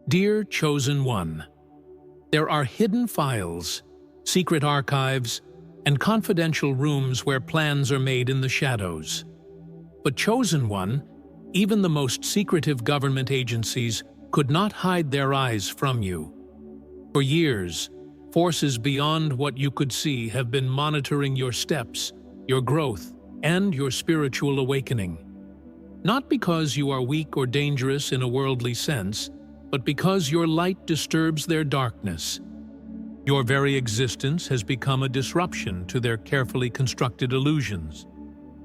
Dear Chosen One, there are hidden files, secret archives, and confidential rooms where plans are made in the shadows. But Chosen One, even the most secretive government agencies could not hide their eyes from you. For years, forces beyond what you could see have been monitoring your steps, your growth, and your spiritual awakening. Not because you are weak or dangerous in a worldly sense, but because your light disturbs their darkness. Your very existence has become a disruption to their carefully constructed illusions,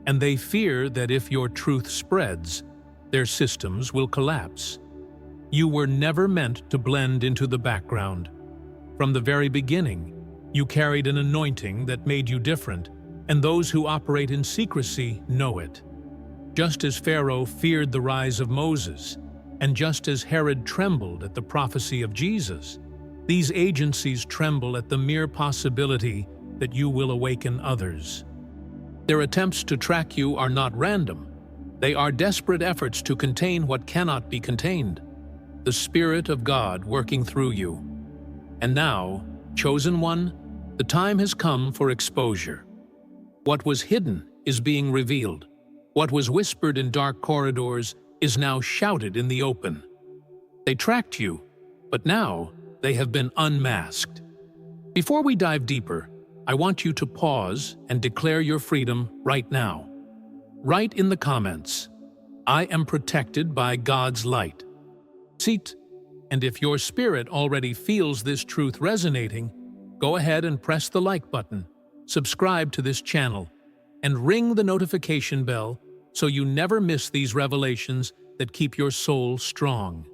and they fear that if your truth spreads, their systems will collapse. You were never meant to blend into the background. From the very beginning, you carried an anointing that made you different, and those who operate in secrecy know it. Just as Pharaoh feared the rise of Moses, and just as Herod trembled at the prophecy of Jesus, these agencies tremble at the mere possibility that you will awaken others. Their attempts to track you are not random. They are desperate efforts to contain what cannot be contained, the Spirit of God working through you. And now, Chosen One, the time has come for exposure. What was hidden is being revealed. What was whispered in dark corridors is now shouted in the open. They tracked you, but now they have been unmasked. Before we dive deeper, I want you to pause and declare your freedom right now. Write in the comments, "I am protected by God's light." Seat, and if your spirit already feels this truth resonating, go ahead and press the like button, subscribe to this channel, and ring the notification bell so you never miss these revelations that keep your soul strong.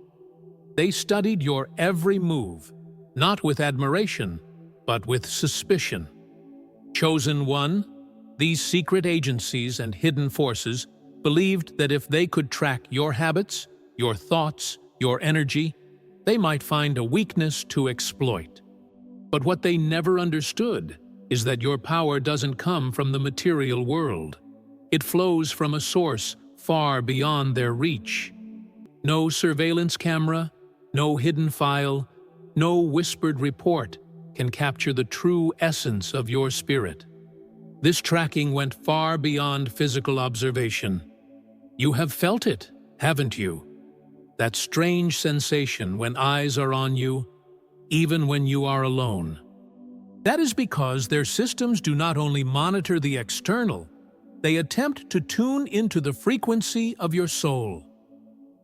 They studied your every move, not with admiration, but with suspicion. Chosen One, these secret agencies and hidden forces believed that if they could track your habits, your thoughts, your energy, they might find a weakness to exploit. But what they never understood is that your power doesn't come from the material world. It flows from a source far beyond their reach. No surveillance camera, no hidden file, no whispered report can capture the true essence of your spirit. This tracking went far beyond physical observation. You have felt it, haven't you? That strange sensation when eyes are on you, even when you are alone. That is because their systems do not only monitor the external, they attempt to tune into the frequency of your soul.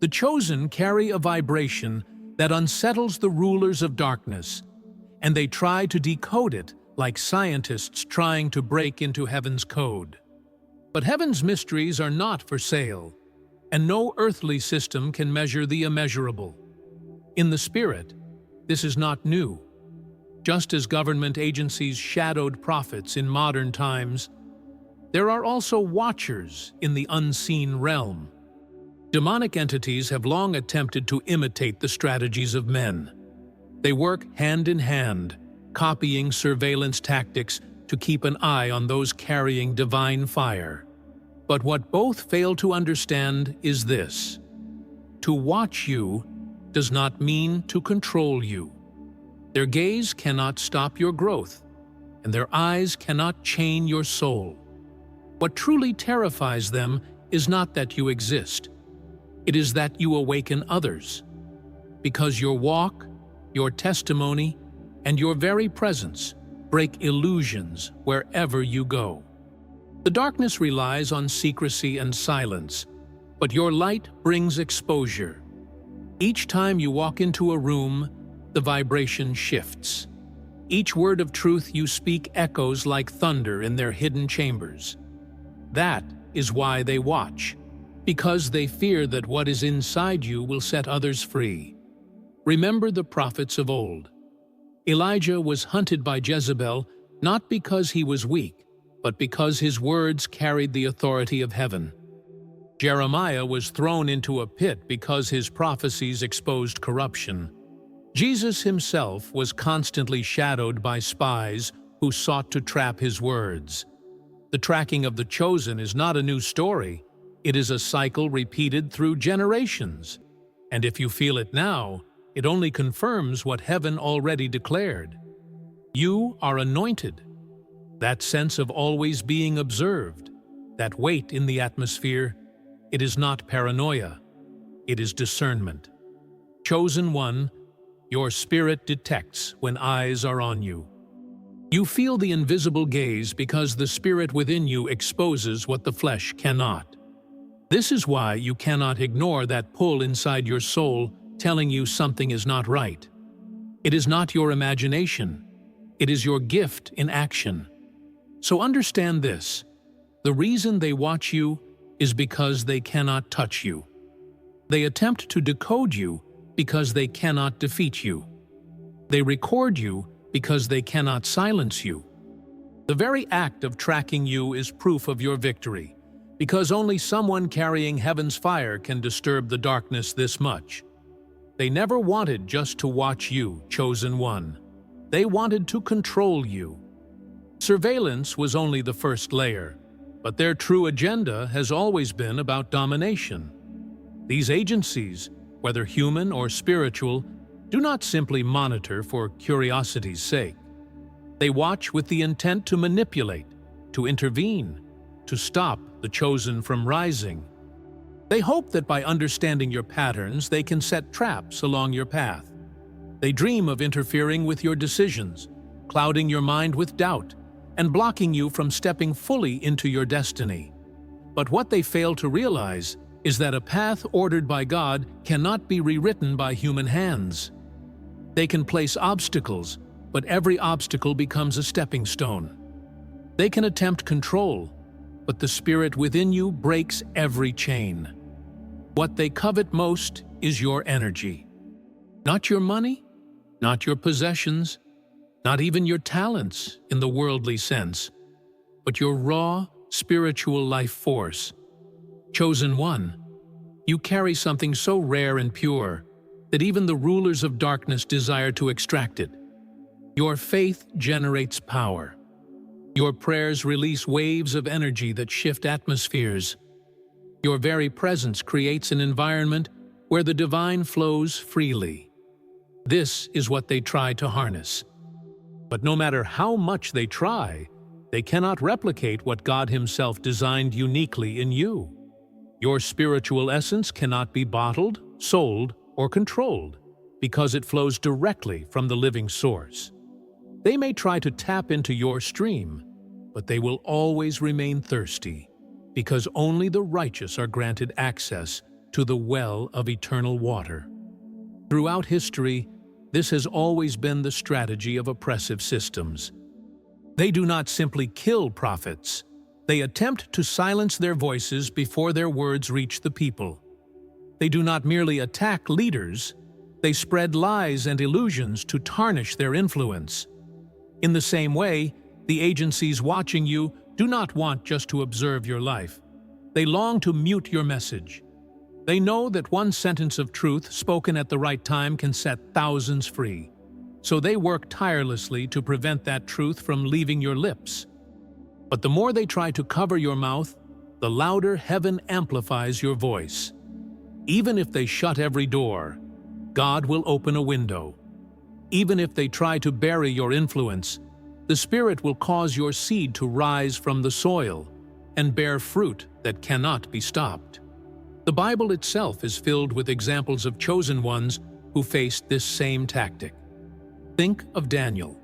The chosen carry a vibration that unsettles the rulers of darkness, and they try to decode it like scientists trying to break into heaven's code. But heaven's mysteries are not for sale, and no earthly system can measure the immeasurable. In the spirit, this is not new. Just as government agencies shadowed prophets in modern times, there are also watchers in the unseen realm. Demonic entities have long attempted to imitate the strategies of men. They work hand in hand, copying surveillance tactics to keep an eye on those carrying divine fire. But what both fail to understand is this: to watch you does not mean to control you. Their gaze cannot stop your growth, and their eyes cannot chain your soul. What truly terrifies them is not that you exist. It is that you awaken others. Because your walk, your testimony, and your very presence break illusions wherever you go. The darkness relies on secrecy and silence, but your light brings exposure. Each time you walk into a room, the vibration shifts. Each word of truth you speak echoes like thunder in their hidden chambers. That is why they watch, because they fear that what is inside you will set others free. Remember the prophets of old. Elijah was hunted by Jezebel not because he was weak, but because his words carried the authority of heaven. Jeremiah was thrown into a pit because his prophecies exposed corruption. Jesus himself was constantly shadowed by spies who sought to trap his words. The tracking of the chosen is not a new story. It is a cycle repeated through generations. And if you feel it now, it only confirms what heaven already declared. You are anointed. That sense of always being observed, that weight in the atmosphere, it is not paranoia, it is discernment. Chosen one, your spirit detects when eyes are on you. You feel the invisible gaze because the spirit within you exposes what the flesh cannot. This is why you cannot ignore that pull inside your soul telling you something is not right. It is not your imagination. It is your gift in action. So understand this. The reason they watch you is because they cannot touch you. They attempt to decode you because they cannot defeat you. They record you because they cannot silence you. The very act of tracking you is proof of your victory, because only someone carrying heaven's fire can disturb the darkness this much. They never wanted just to watch you, chosen one. They wanted to control you. Surveillance was only the first layer, but their true agenda has always been about domination. These agencies, whether human or spiritual, do not simply monitor for curiosity's sake. They watch with the intent to manipulate, to intervene, to stop the chosen from rising. They hope that by understanding your patterns, they can set traps along your path. They dream of interfering with your decisions, clouding your mind with doubt, and blocking you from stepping fully into your destiny. But what they fail to realize is that a path ordered by God cannot be rewritten by human hands. They can place obstacles, but every obstacle becomes a stepping stone. They can attempt control, but the spirit within you breaks every chain. What they covet most is your energy. Not your money, not your possessions, not even your talents in the worldly sense, but your raw, spiritual life force. Chosen one, you carry something so rare and pure that even the rulers of darkness desire to extract it. Your faith generates power. Your prayers release waves of energy that shift atmospheres. Your very presence creates an environment where the divine flows freely. This is what they try to harness. But no matter how much they try, they cannot replicate what God Himself designed uniquely in you. Your spiritual essence cannot be bottled, sold, or controlled, because it flows directly from the living source. They may try to tap into your stream, but they will always remain thirsty, because only the righteous are granted access to the well of eternal water. Throughout history, this has always been the strategy of oppressive systems. They do not simply kill prophets. They attempt to silence their voices before their words reach the people. They do not merely attack leaders, they spread lies and illusions to tarnish their influence. In the same way, the agencies watching you do not want just to observe your life. They long to mute your message. They know that one sentence of truth spoken at the right time can set thousands free. So they work tirelessly to prevent that truth from leaving your lips. But the more they try to cover your mouth, the louder heaven amplifies your voice. Even if they shut every door, God will open a window. Even if they try to bury your influence, the Spirit will cause your seed to rise from the soil and bear fruit that cannot be stopped. The Bible itself is filled with examples of chosen ones who faced this same tactic. Think of Daniel,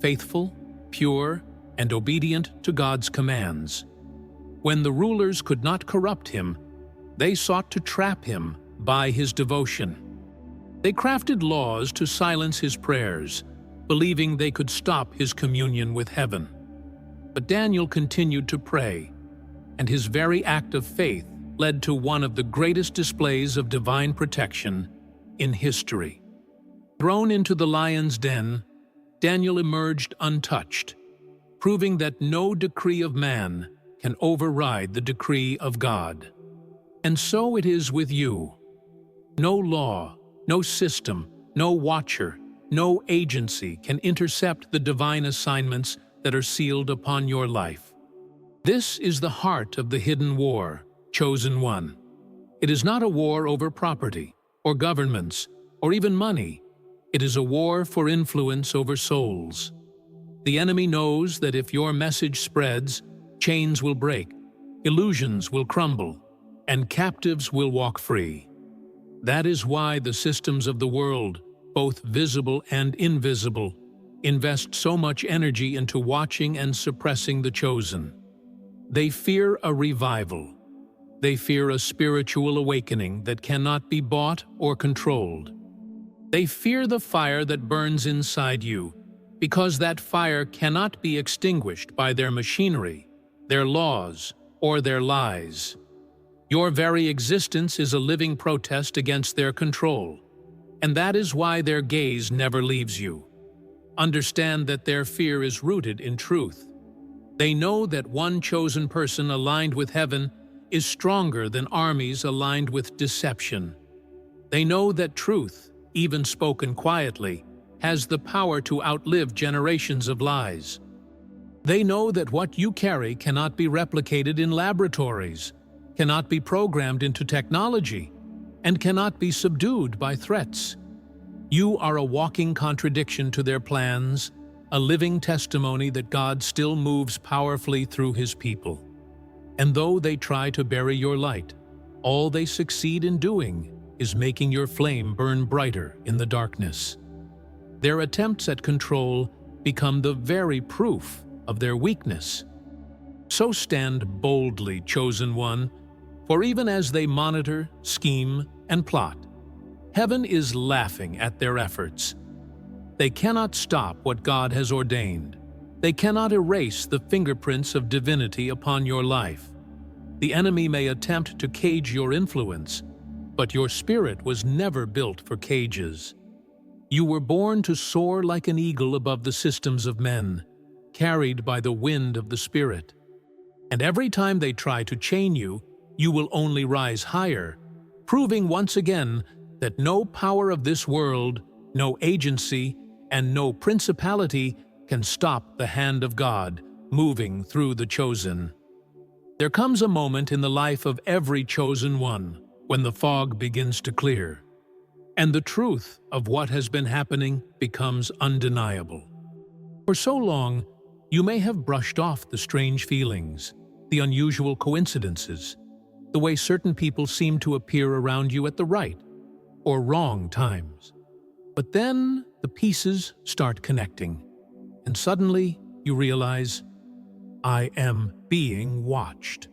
faithful, pure, and obedient to God's commands. When the rulers could not corrupt him, they sought to trap him by his devotion. They crafted laws to silence his prayers, believing they could stop his communion with heaven. But Daniel continued to pray, and his very act of faith led to one of the greatest displays of divine protection in history. Thrown into the lion's den, Daniel emerged untouched, proving that no decree of man can override the decree of God. And so it is with you. No law, no system, no watcher, no agency can intercept the divine assignments that are sealed upon your life. This is the heart of the hidden war, chosen one. It is not a war over property or governments, or even money. It is a war for influence over souls. The enemy knows that if your message spreads, chains will break, illusions will crumble, and captives will walk free. That is why the systems of the world, both visible and invisible, invest so much energy into watching and suppressing the chosen. They fear a revival. They fear a spiritual awakening that cannot be bought or controlled. They fear the fire that burns inside you, because that fire cannot be extinguished by their machinery, their laws, or their lies. Your very existence is a living protest against their control, and that is why their gaze never leaves you. Understand that their fear is rooted in truth. They know that one chosen person aligned with heaven is stronger than armies aligned with deception. They know that truth, even spoken quietly, has the power to outlive generations of lies. They know that what you carry cannot be replicated in laboratories, cannot be programmed into technology, and cannot be subdued by threats. You are a walking contradiction to their plans, a living testimony that God still moves powerfully through His people. And though they try to bury your light, all they succeed in doing is making your flame burn brighter in the darkness. Their attempts at control become the very proof of their weakness. So stand boldly, chosen one, for even as they monitor, scheme, and plot, heaven is laughing at their efforts. They cannot stop what God has ordained. They cannot erase the fingerprints of divinity upon your life. The enemy may attempt to cage your influence, but your spirit was never built for cages. You were born to soar like an eagle above the systems of men, carried by the wind of the Spirit. And every time they try to chain you, you will only rise higher, proving once again that no power of this world, no agency, and no principality can stop the hand of God moving through the chosen. There comes a moment in the life of every chosen one when the fog begins to clear, and the truth of what has been happening becomes undeniable. For so long, you may have brushed off the strange feelings, the unusual coincidences, the way certain people seem to appear around you at the right or wrong times. But then the pieces start connecting, and suddenly you realize, I am being watched.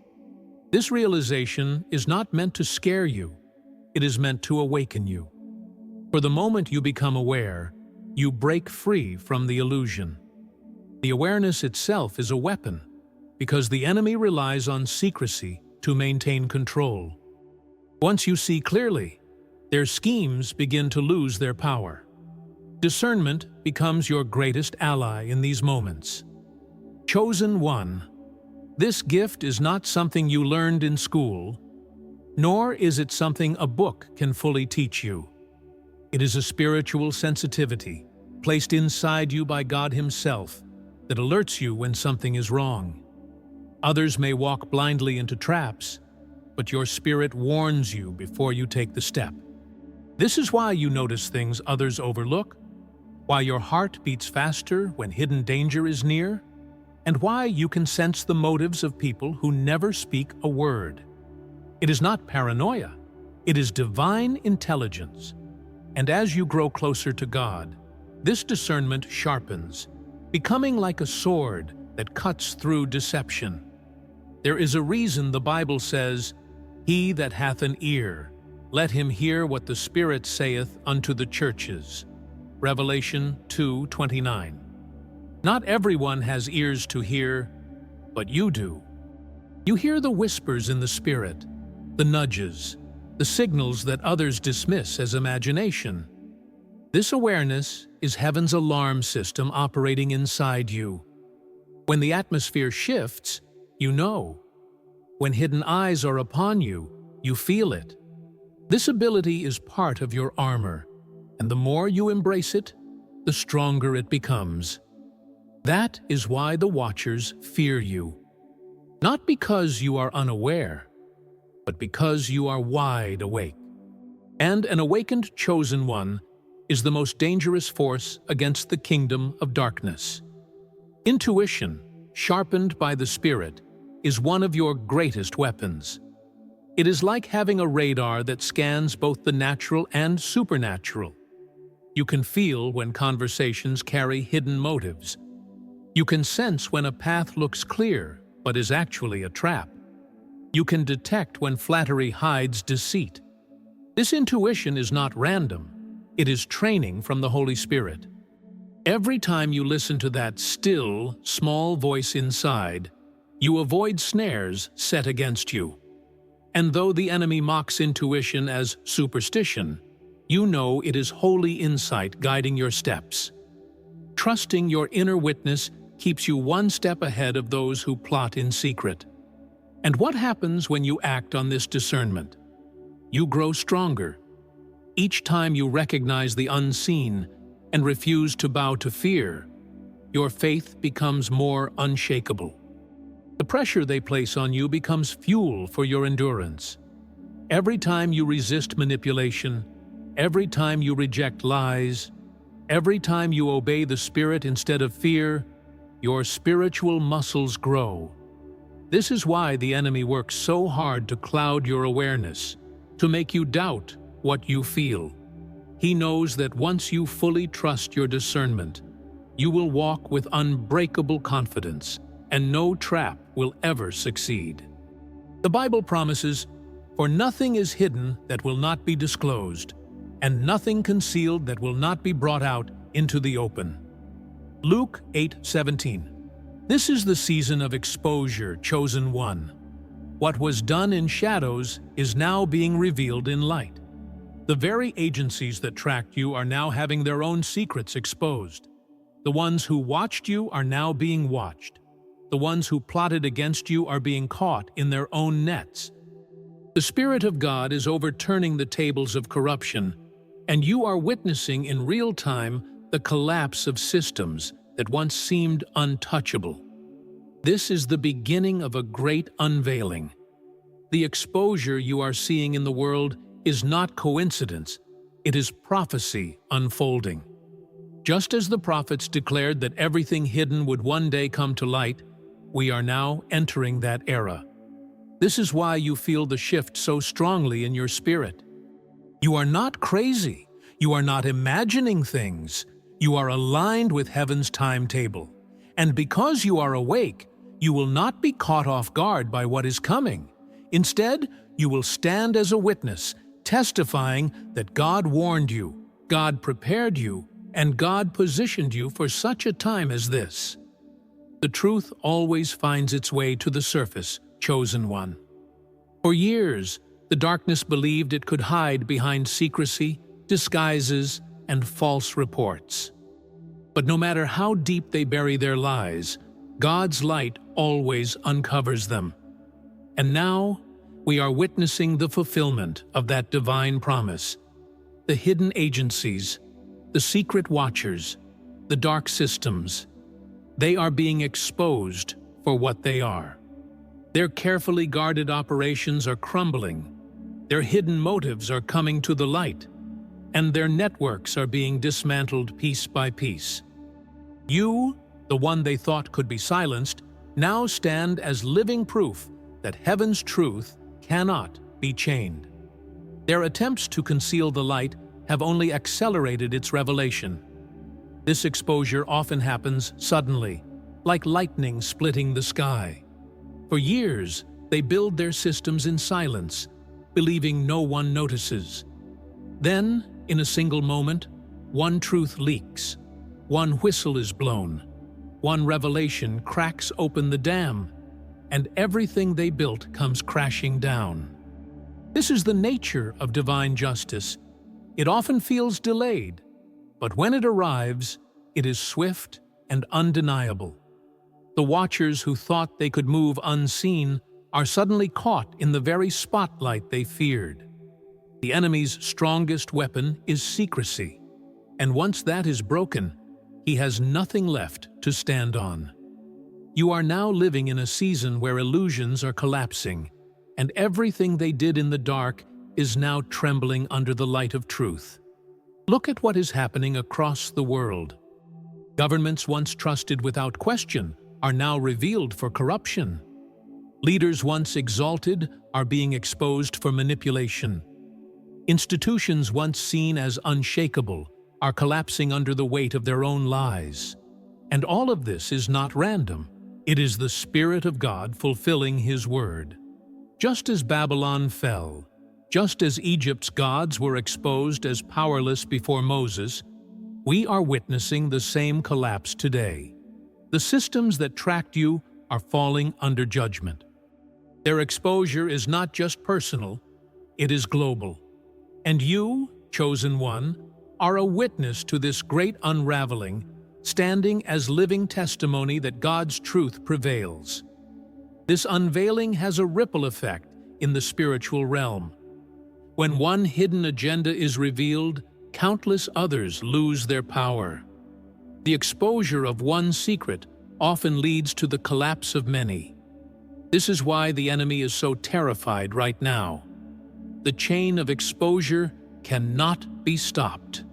This realization is not meant to scare you, it is meant to awaken you. For the moment you become aware, you break free from the illusion. The awareness itself is a weapon, because the enemy relies on secrecy to maintain control. Once you see clearly, their schemes begin to lose their power. Discernment becomes your greatest ally in these moments. Chosen one, this gift is not something you learned in school, nor is it something a book can fully teach you. It is a spiritual sensitivity placed inside you by God Himself that alerts you when something is wrong. Others may walk blindly into traps, but your spirit warns you before you take the step. This is why you notice things others overlook, why your heart beats faster when hidden danger is near, and why you can sense the motives of people who never speak a word. It is not paranoia, it is divine intelligence. And as you grow closer to God, this discernment sharpens, becoming like a sword that cuts through deception. There is a reason the Bible says, "He that hath an ear, let him hear what the Spirit saith unto the churches." Revelation 2:29. Not everyone has ears to hear, but you do. You hear the whispers in the Spirit, the nudges, the signals that others dismiss as imagination. This awareness is heaven's alarm system operating inside you. When the atmosphere shifts, you know. When hidden eyes are upon you, you feel it. This ability is part of your armor, and the more you embrace it, the stronger it becomes. That is why the Watchers fear you. Not because you are unaware, but because you are wide awake. And an awakened chosen one is the most dangerous force against the kingdom of darkness. Intuition, sharpened by the Spirit, is one of your greatest weapons. It is like having a radar that scans both the natural and supernatural. You can feel when conversations carry hidden motives. You can sense when a path looks clear but is actually a trap. You can detect when flattery hides deceit. This intuition is not random. It is training from the Holy Spirit. Every time you listen to that still, small voice inside, you avoid snares set against you. And though the enemy mocks intuition as superstition, you know it is holy insight guiding your steps. Trusting your inner witness keeps you one step ahead of those who plot in secret. And what happens when you act on this discernment? You grow stronger. Each time you recognize the unseen and refuse to bow to fear, your faith becomes more unshakable. The pressure they place on you becomes fuel for your endurance. Every time you resist manipulation, every time you reject lies, every time you obey the Spirit instead of fear, your spiritual muscles grow. This is why the enemy works so hard to cloud your awareness, to make you doubt what you feel. He knows that once you fully trust your discernment, you will walk with unbreakable confidence, and no trap will ever succeed. The Bible promises, "For nothing is hidden that will not be disclosed, and nothing concealed that will not be brought out into the open." Luke 8:17. This is the season of exposure, chosen one. What was done in shadows is now being revealed in light. The very agencies that tracked you are now having their own secrets exposed. The ones who watched you are now being watched. The ones who plotted against you are being caught in their own nets. The Spirit of God is overturning the tables of corruption, and you are witnessing in real time the collapse of systems that once seemed untouchable. This is the beginning of a great unveiling. The exposure you are seeing in the world is not coincidence, it is prophecy unfolding. Just as the prophets declared that everything hidden would one day come to light, we are now entering that era. This is why you feel the shift so strongly in your spirit. You are not crazy. You are not imagining things. You are aligned with heaven's timetable. And because you are awake, you will not be caught off guard by what is coming. Instead, you will stand as a witness, testifying that God warned you, God prepared you, and God positioned you for such a time as this. The truth always finds its way to the surface, chosen one. For years, the darkness believed it could hide behind secrecy, disguises, and false reports. But no matter how deep they bury their lies, God's light always uncovers them. And now, we are witnessing the fulfillment of that divine promise. The hidden agencies, the secret watchers, the dark systems, they are being exposed for what they are. Their carefully guarded operations are crumbling, their hidden motives are coming to the light, and their networks are being dismantled piece by piece. You, the one they thought could be silenced, now stand as living proof that heaven's truth cannot be chained. Their attempts to conceal the light have only accelerated its revelation. This exposure often happens suddenly, like lightning splitting the sky. For years, they build their systems in silence, believing no one notices. Then, in a single moment, one truth leaks, one whistle is blown, one revelation cracks open the dam, and everything they built comes crashing down. This is the nature of divine justice. It often feels delayed, but when it arrives, it is swift and undeniable. The watchers who thought they could move unseen are suddenly caught in the very spotlight they feared. The enemy's strongest weapon is secrecy, and once that is broken, he has nothing left to stand on. You are now living in a season where illusions are collapsing, and everything they did in the dark is now trembling under the light of truth. Look at what is happening across the world. Governments once trusted without question are now revealed for corruption. Leaders once exalted are being exposed for manipulation. Institutions once seen as unshakable are collapsing under the weight of their own lies. And all of this is not random. It is the Spirit of God fulfilling His word. Just as Babylon fell, just as Egypt's gods were exposed as powerless before Moses, we are witnessing the same collapse today. The systems that tracked you are falling under judgment. Their exposure is not just personal, it is global. And you, chosen one, are a witness to this great unraveling, standing as living testimony that God's truth prevails. This unveiling has a ripple effect in the spiritual realm. When one hidden agenda is revealed, countless others lose their power. The exposure of one secret often leads to the collapse of many. This is why the enemy is so terrified right now. The chain of exposure cannot be stopped.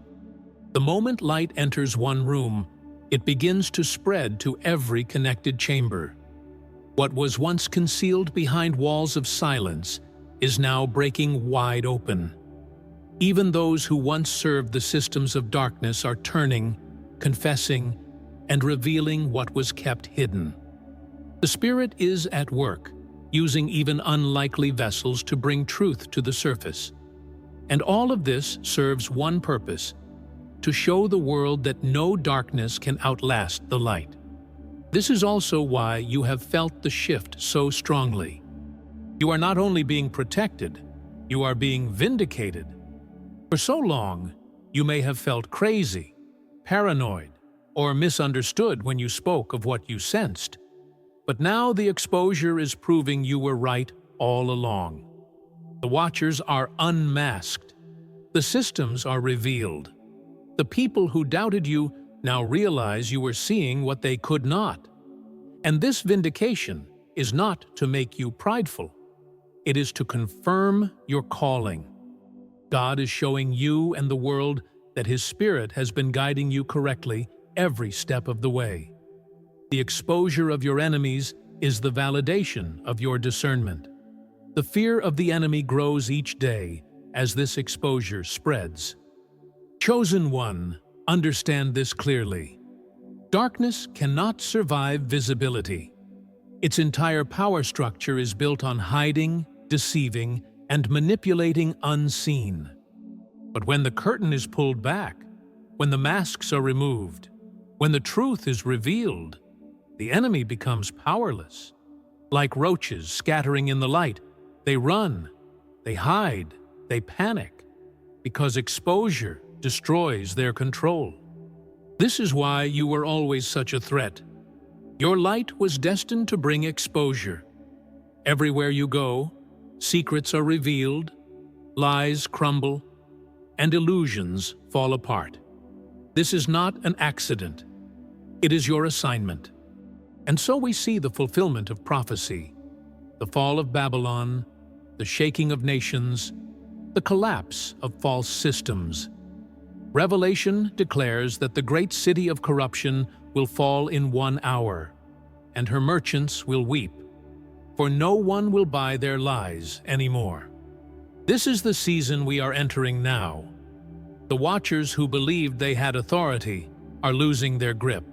The moment light enters one room, it begins to spread to every connected chamber. What was once concealed behind walls of silence is now breaking wide open. Even those who once served the systems of darkness are turning, confessing, and revealing what was kept hidden. The Spirit is at work, using even unlikely vessels to bring truth to the surface. And all of this serves one purpose: to show the world that no darkness can outlast the light. This is also why you have felt the shift so strongly. You are not only being protected, you are being vindicated. For so long, you may have felt crazy, paranoid, or misunderstood when you spoke of what you sensed. But now the exposure is proving you were right all along. The watchers are unmasked. The systems are revealed. The people who doubted you now realize you were seeing what they could not. And this vindication is not to make you prideful. It is to confirm your calling. God is showing you and the world that His Spirit has been guiding you correctly every step of the way. The exposure of your enemies is the validation of your discernment. The fear of the enemy grows each day as this exposure spreads. Chosen one, understand this clearly. Darkness cannot survive visibility. Its entire power structure is built on hiding, deceiving, and manipulating unseen. But when the curtain is pulled back, when the masks are removed, when the truth is revealed, the enemy becomes powerless. Like roaches scattering in the light, they run, they hide, they panic, because exposure destroys their control. This is why you were always such a threat. Your light was destined to bring exposure. Everywhere you go, secrets are revealed, lies crumble, and illusions fall apart. This is not an accident. It is your assignment. And so we see the fulfillment of prophecy, the fall of Babylon, the shaking of nations, the collapse of false systems. Revelation declares that the great city of corruption will fall in 1 hour, and her merchants will weep, for no one will buy their lies anymore. This is the season we are entering now. The watchers who believed they had authority are losing their grip.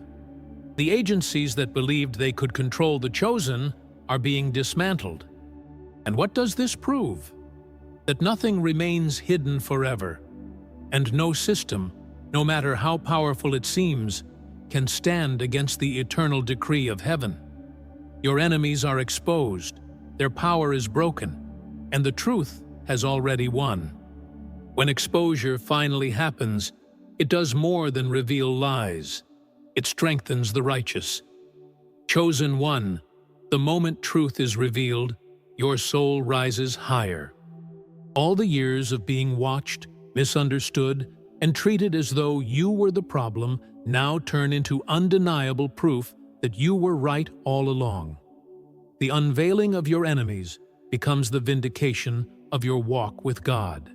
The agencies that believed they could control the chosen are being dismantled. And what does this prove? That nothing remains hidden forever, and no system, no matter how powerful it seems, can stand against the eternal decree of heaven. Your enemies are exposed, their power is broken, and the truth has already won. When exposure finally happens, it does more than reveal lies. It strengthens the righteous. Chosen one, the moment truth is revealed, your soul rises higher. All the years of being watched, misunderstood, and treated as though you were the problem now turn into undeniable proof that you were right all along. The unveiling of your enemies becomes the vindication of your walk with God.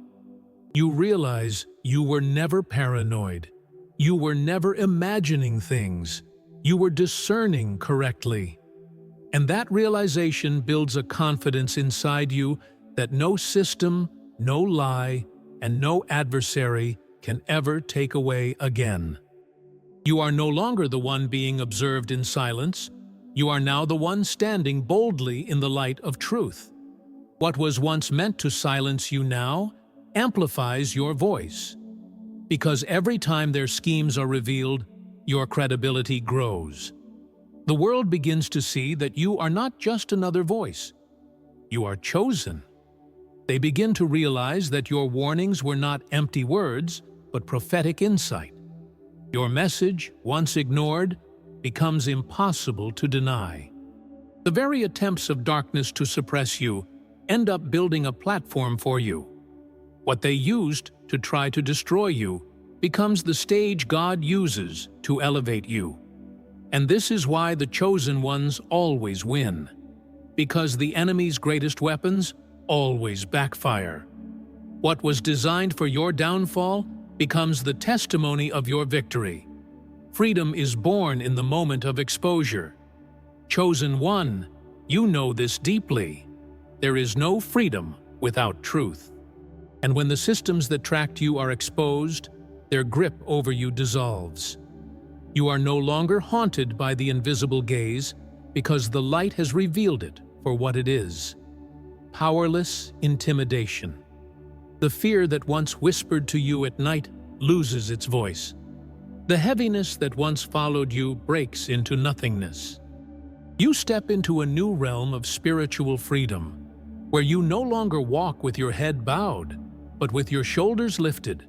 You realize you were never paranoid. You were never imagining things. You were discerning correctly. And that realization builds a confidence inside you that no system, no lie, and no adversary can ever take away again. You are no longer the one being observed in silence. You are now the one standing boldly in the light of truth. What was once meant to silence you now amplifies your voice. Because every time their schemes are revealed, your credibility grows. The world begins to see that you are not just another voice. You are chosen. They begin to realize that your warnings were not empty words, but prophetic insight. Your message, once ignored, becomes impossible to deny. The very attempts of darkness to suppress you end up building a platform for you. What they used to try to destroy you becomes the stage God uses to elevate you. And this is why the chosen ones always win. Because the enemy's greatest weapons always backfire. What was designed for your downfall becomes the testimony of your victory. Freedom is born in the moment of exposure. Chosen one, you know this deeply. There is no freedom without truth. And when the systems that tracked you are exposed, their grip over you dissolves. You are no longer haunted by the invisible gaze because the light has revealed it for what it is. Powerless intimidation. The fear that once whispered to you at night loses its voice. The heaviness that once followed you breaks into nothingness. You step into a new realm of spiritual freedom, where you no longer walk with your head bowed, but with your shoulders lifted,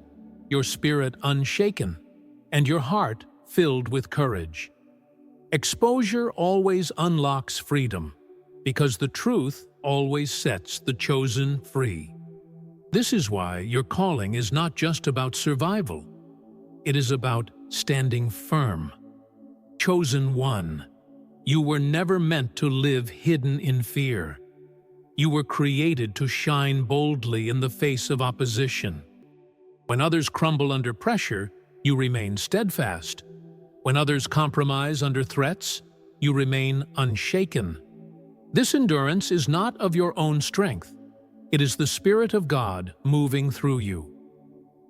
your spirit unshaken, and your heart filled with courage. Exposure always unlocks freedom, because the truth always sets the chosen free. This is why your calling is not just about survival. It is about standing firm. Chosen one, you were never meant to live hidden in fear. You were created to shine boldly in the face of opposition. When others crumble under pressure, you remain steadfast. When others compromise under threats, you remain unshaken. This endurance is not of your own strength. It is the Spirit of God moving through you.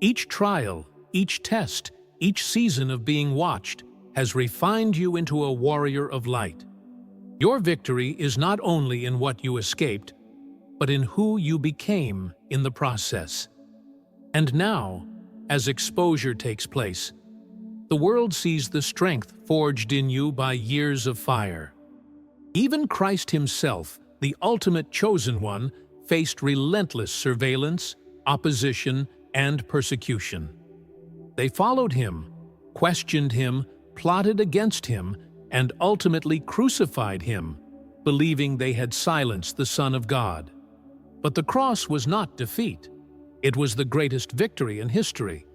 Each trial, each test, each season of being watched has refined you into a warrior of light. Your victory is not only in what you escaped, but in who you became in the process. And now, as exposure takes place, the world sees the strength forged in you by years of fire. Even Christ himself, the ultimate chosen one, faced relentless surveillance, opposition, and persecution. They followed him, questioned him, plotted against him, and ultimately crucified him, believing they had silenced the Son of God. But the cross was not defeat. It was the greatest victory in history.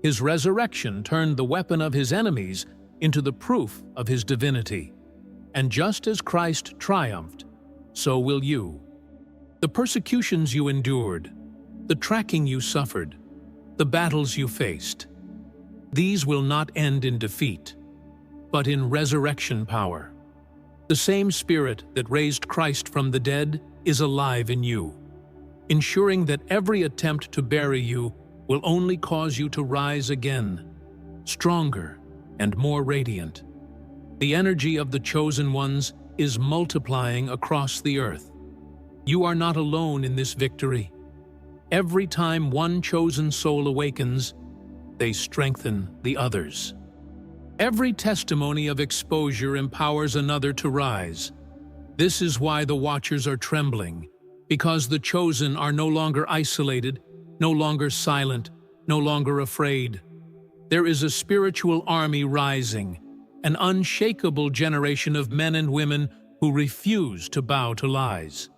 His resurrection turned the weapon of his enemies into the proof of his divinity. And just as Christ triumphed, so will you. The persecutions you endured, the tracking you suffered, the battles you faced, these will not end in defeat, but in resurrection power. The same Spirit that raised Christ from the dead is alive in you, ensuring that every attempt to bury you will only cause you to rise again, stronger and more radiant. The energy of the chosen ones is multiplying across the earth. You are not alone in this victory. Every time one chosen soul awakens, they strengthen the others. Every testimony of exposure empowers another to rise. This is why the watchers are trembling, because the chosen are no longer isolated, no longer silent, no longer afraid. There is a spiritual army rising, an unshakable generation of men and women who refuse to bow to lies.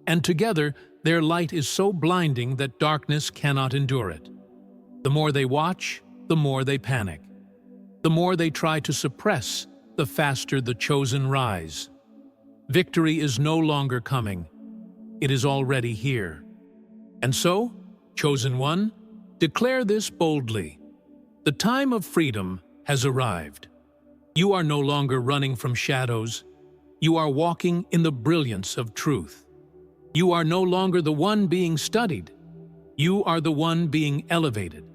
And together, their light is so blinding that darkness cannot endure it. The more they watch, the more they panic. The more they try to suppress, the faster the chosen rise. Victory is no longer coming. It is already here. And so, chosen one, declare this boldly. The time of freedom has arrived. You are no longer running from shadows. You are walking in the brilliance of truth. You are no longer the one being studied. You are the one being elevated.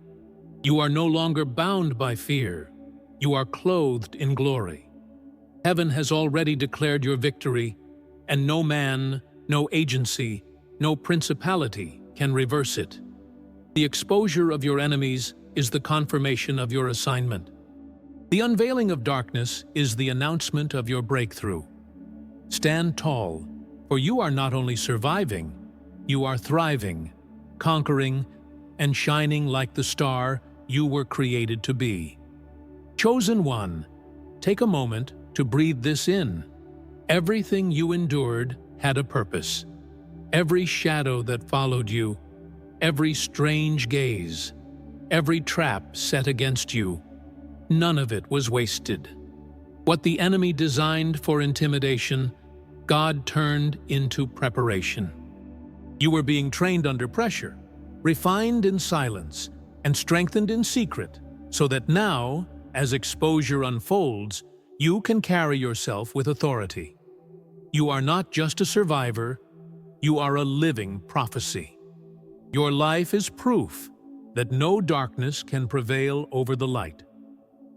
You are no longer bound by fear. You are clothed in glory. Heaven has already declared your victory, and no man, no agency, no principality can reverse it. The exposure of your enemies is the confirmation of your assignment. The unveiling of darkness is the announcement of your breakthrough. Stand tall, for you are not only surviving, you are thriving, conquering, and shining like the star you were created to be. Chosen one, take a moment to breathe this in. Everything you endured had a purpose. Every shadow that followed you, every strange gaze, every trap set against you, none of it was wasted. What the enemy designed for intimidation, God turned into preparation. You were being trained under pressure, refined in silence, and strengthened in secret, so that now, as exposure unfolds, you can carry yourself with authority. You are not just a survivor, you are a living prophecy. Your life is proof that no darkness can prevail over the light.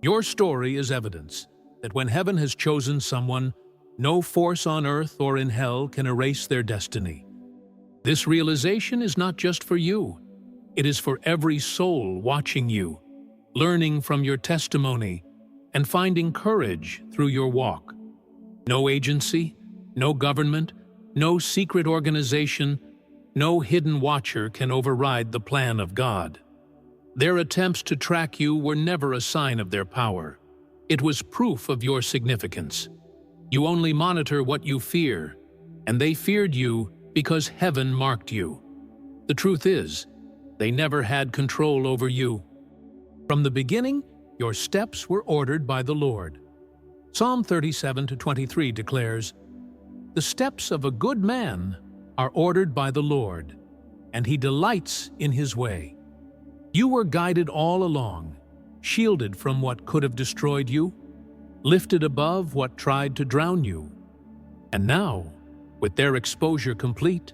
Your story is evidence that when heaven has chosen someone, no force on earth or in hell can erase their destiny. This realization is not just for you. It is for every soul watching you, learning from your testimony, and finding courage through your walk. No agency, no government, no secret organization, no hidden watcher can override the plan of God. Their attempts to track you were never a sign of their power. It was proof of your significance. You only monitor what you fear, and they feared you because heaven marked you. The truth is, they never had control over you. From the beginning, your steps were ordered by the Lord. Psalm 37:23 declares, "The steps of a good man are ordered by the Lord, and he delights in his way." You were guided all along, shielded from what could have destroyed you, lifted above what tried to drown you. And now, with their exposure complete,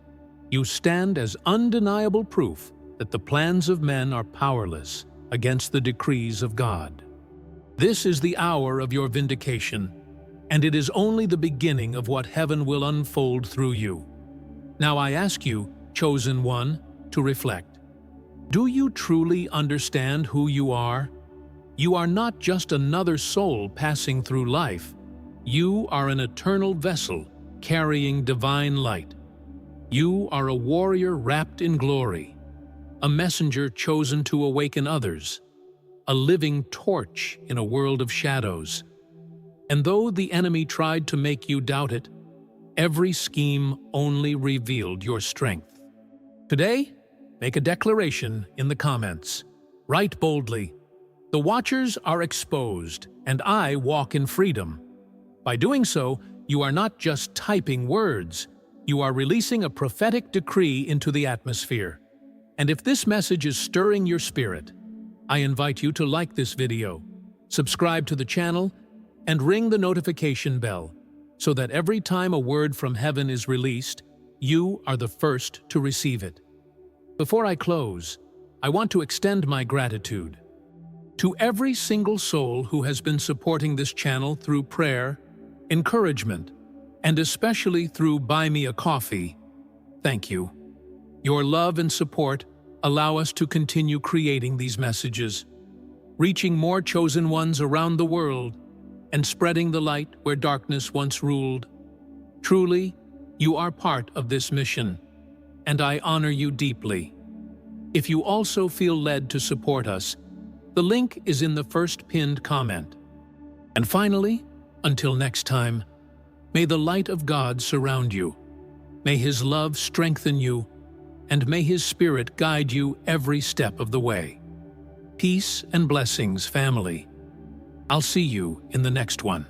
you stand as undeniable proof that the plans of men are powerless against the decrees of God. This is the hour of your vindication, and it is only the beginning of what heaven will unfold through you. Now I ask you, chosen one, to reflect. Do you truly understand who you are? You are not just another soul passing through life. You are an eternal vessel carrying divine light. You are a warrior wrapped in glory, a messenger chosen to awaken others, a living torch in a world of shadows. And though the enemy tried to make you doubt it, every scheme only revealed your strength. Today, make a declaration in the comments. Write boldly, "The watchers are exposed, and I walk in freedom." By doing so, you are not just typing words, you are releasing a prophetic decree into the atmosphere. And if this message is stirring your spirit, I invite you to like this video, subscribe to the channel, and ring the notification bell so that every time a word from heaven is released, you are the first to receive it. Before I close, I want to extend my gratitude to every single soul who has been supporting this channel through prayer, encouragement, and especially through Buy Me a Coffee. Thank you. Your love and support allow us to continue creating these messages, reaching more chosen ones around the world, and spreading the light where darkness once ruled. Truly, you are part of this mission, and I honor you deeply. If you also feel led to support us, the link is in the first pinned comment. And finally, until next time, may the light of God surround you. May His love strengthen you, and may His Spirit guide you every step of the way. Peace and blessings, family. I'll see you in the next one.